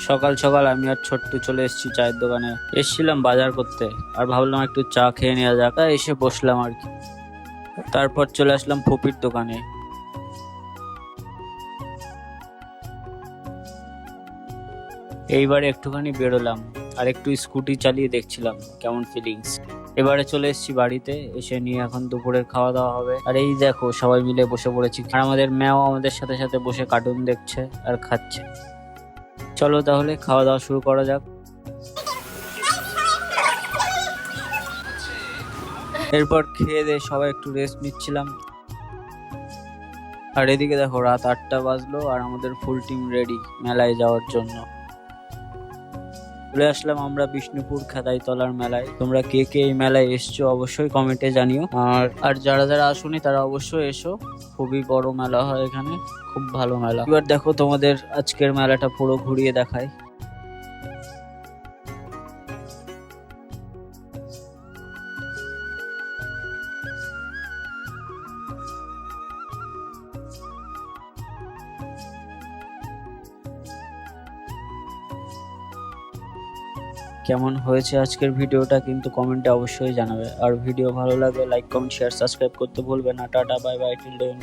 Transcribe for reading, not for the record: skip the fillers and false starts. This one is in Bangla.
সকাল সকাল আমি আর ছোট্টু চলে এসেছি চায়ের দোকানে। এসেছিলাম বাজার করতে, আর ভাবলাম একটু চা খেয়ে নেওয়া যাক, তাই এসে বসলাম আর কি। তারপর চলে আসলাম ফুপির দোকানে। এইবারে একটুখানি বেরোলাম, আর একটু স্কুটি চালিয়ে দেখছিলাম কেমন ফিলিংস। এবারে চলে এসেছি বাড়িতে, এসে নিয়ে এখন দুপুরের খাওয়া দাওয়া হবে। আর এই দেখো সবাই মিলে বসে পড়েছি, আর আমাদের ম্যাও আমাদের সাথে সাথে বসে কার্টুন দেখছে আর খাচ্ছে। চলো তাহলে খাওয়া দাওয়া শুরু করা যাক। এরপর খেয়ে দিয়ে সবাই একটু রেস্ট নিচ্ছিলাম। আর এদিকে দেখো রাত 8টা বাজলো, আর আমাদের ফুল টিম রেডি মেলায় যাওয়ার জন্য। চলে আসলাম আমরা বিষ্ণুপুর খেদাইতলার মেলায়। তোমরা কে কে এই মেলায় এসছো অবশ্যই কমেন্টে জানিও। আর যারা যারা আসোনি তারা অবশ্যই এসো, খুবই বড় মেলা হয় এখানে, খুব ভালো মেলা। এবার দেখো তোমাদের আজকের মেলাটা পুরো ঘুরিয়ে দেখাই। কেমন হয়েছে আজকের ভিডিওটা কিন্তু কমেন্টে অবশ্যই জানাবে। আর ভিডিও ভালো লাগলে লাইক কমেন্ট শেয়ার সাবস্ক্রাইব করতে ভুলবে না। টাটা বাই বাই টিল দেন।